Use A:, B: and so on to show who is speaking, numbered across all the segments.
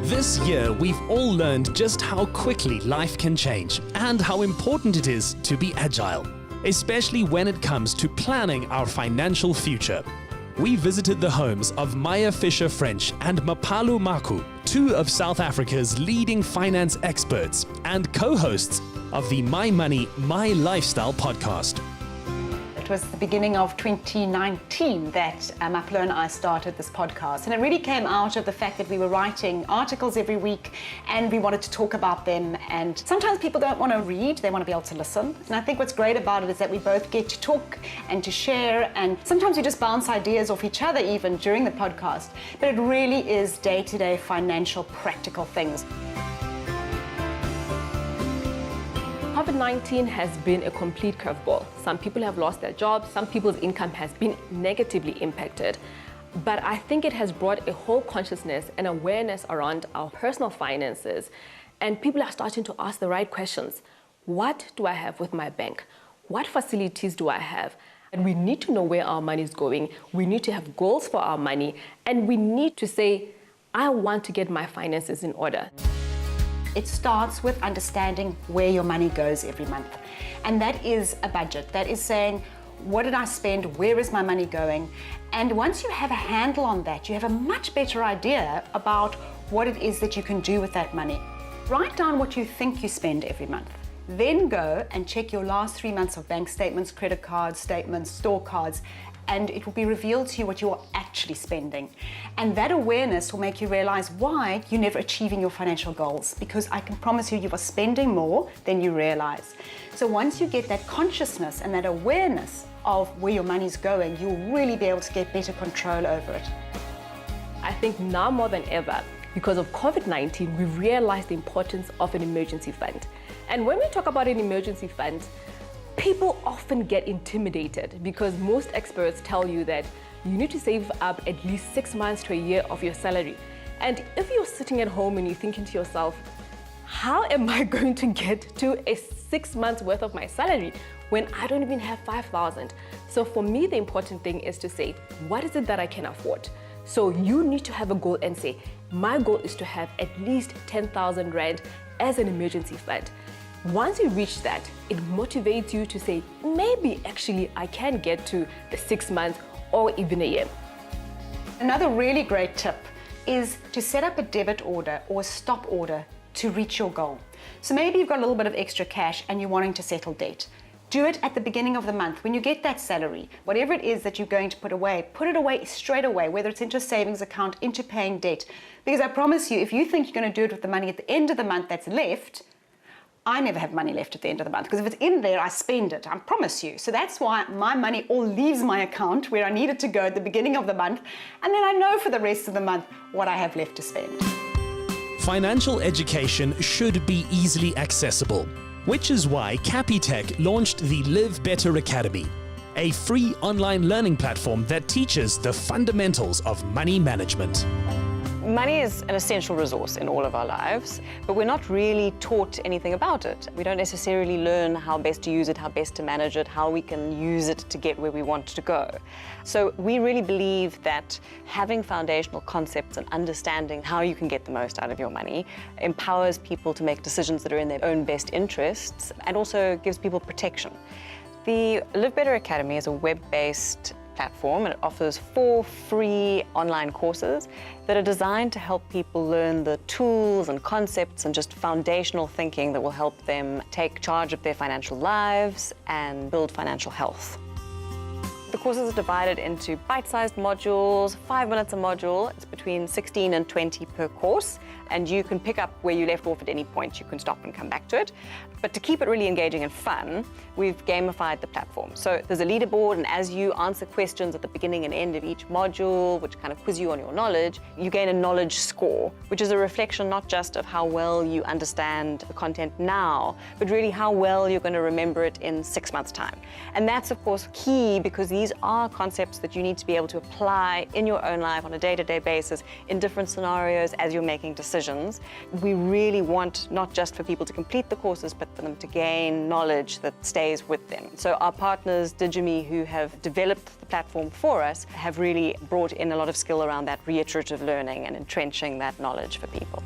A: This year, we've all learned just how quickly life can change and how important it is to be agile, especially when it comes to planning our financial future. We visited the homes of Fisher-French and Mapalo Makhu, two of South Africa's leading finance experts and co-hosts of the My Money, My Lifestyle podcast.
B: It was the beginning of 2019 that Mapalo and I started this podcast, and it really came out of the fact that we were writing articles every week and we wanted to talk about them. And sometimes people don't want to read, they want to be able to listen. And I think what's great about it is that we both get to talk and to share, and sometimes we just bounce ideas off each other even during the podcast. But it really is day-to-day financial, practical things.
C: COVID-19 has been a complete curveball. Some people have lost their jobs, some people's income has been negatively impacted. But I think it has brought a whole consciousness and awareness around our personal finances. And people are starting to ask the right questions. What do I have with my bank? What facilities do I have? And we need to know where our money is going. We need to have goals for our money. And we need to say, I want to get my finances in order.
B: It starts with understanding where your money goes every month. And that is a budget. That is saying, what did I spend? Where is my money going? And once you have a handle on that, you have a much better idea about what it is that you can do with that money. Write down what you think you spend every month. Then go and check your last 3 months of bank statements, credit cards, statements, store cards, and it will be revealed to you what you're actually spending. And that awareness will make you realize why you're never achieving your financial goals, because I can promise you, you are spending more than you realize. So once you get that consciousness and that awareness of where your money's going, you'll really be able to get better control over it.
C: I think now more than ever, because of COVID-19, we realized the importance of an emergency fund. And when we talk about an emergency fund, people often get intimidated because most experts tell you that you need to save up at least 6 months to a year of your salary. And if you're sitting at home and you're thinking to yourself, how am I going to get to a 6 months worth of my salary when I don't even have 5,000? So for me, the important thing is to say, what is it that I can afford? So you need to have a goal and say, my goal is to have at least 10,000 Rand as an emergency fund. Once you reach that, it motivates you to say, maybe actually I can get to the 6 months or even a year.
B: Another really great tip is to set up a debit order or a stop order to reach your goal. So maybe you've got a little bit of extra cash and you're wanting to settle debt. Do it at the beginning of the month when you get that salary. Whatever it is that you're going to put it away straight away, whether it's into a savings account, into paying debt. Because I promise you, if you think you're going to do it with the money at the end of the month that's left, I never have money left at the end of the month, because if it's in there, I spend it, I promise you. So that's why my money all leaves my account where I need it to go at the beginning of the month, and then I know for the rest of the month what I have left to spend.
A: Financial education should be easily accessible, which is why Capitec launched the Live Better Academy, a free online learning platform that teaches the fundamentals of money management.
D: Money is an essential resource in all of our lives, but we're not really taught anything about it. We don't necessarily learn how best to use it, how best to manage it, how we can use it to get where we want to go. So we really believe that having foundational concepts and understanding how you can get the most out of your money empowers people to make decisions that are in their own best interests and also gives people protection. The Live Better Academy is a web-based platform, and it offers 4 free online courses that are designed to help people learn the tools and concepts and just foundational thinking that will help them take charge of their financial lives and build financial health. The courses are divided into bite-sized modules, 5 minutes a module. It's between 16 and 20 per course, and you can pick up where you left off at any point. You can stop and come back to it. But to keep it really engaging and fun, we've gamified the platform. So there's a leaderboard, and as you answer questions at the beginning and end of each module, which kind of quiz you on your knowledge, you gain a knowledge score, which is a reflection not just of how well you understand the content now, but really how well you're going to remember it in 6 months' time. And that's, of course, key, because these are concepts that you need to be able to apply in your own life on a day-to-day basis in different scenarios as you're making decisions. We really want not just for people to complete the courses, but for them to gain knowledge that stays with them. So our partners, Digime, who have developed the platform for us, have really brought in a lot of skill around that reiterative learning and entrenching that knowledge for people.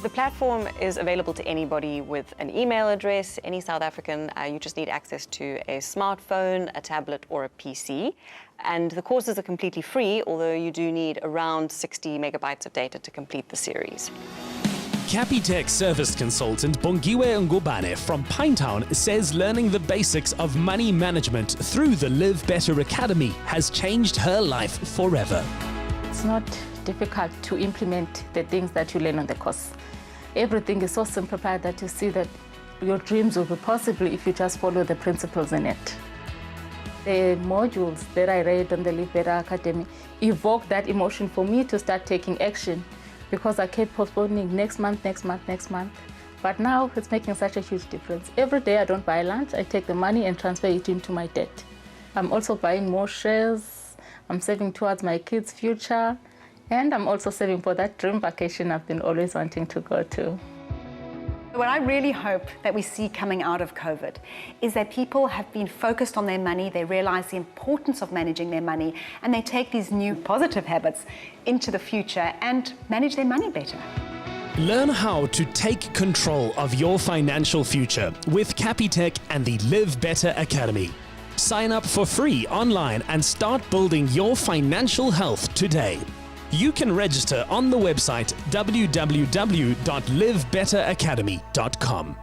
D: The platform is available to anybody with an email address, any South African. You just need access to a smartphone, a tablet, or a PC. And the courses are completely free, although you do need around 60 megabytes of data to complete the series.
A: Capitec service consultant Bongiwe Ngubane from Pinetown says learning the basics of money management through the Live Better Academy has changed her life forever.
E: It's not difficult to implement the things that you learn on the course. Everything is so simplified that you see that your dreams will be possible if you just follow the principles in it. The modules that I read on the Live Better Academy evoked that emotion for me to start taking action, because I kept postponing next month. But now it's making such a huge difference. Every day I don't buy lunch, I take the money and transfer it into my debt. I'm also buying more shares, I'm saving towards my kids' future, and I'm also saving for that dream vacation I've been always wanting to go to.
B: What I really hope that we see coming out of COVID is that people have been focused on their money, they realize the importance of managing their money, and they take these new positive habits into the future and manage their money better.
A: Learn how to take control of your financial future with Capitec and the Live Better Academy. Sign up for free online and start building your financial health today. You can register on the website www.livebetteracademy.com.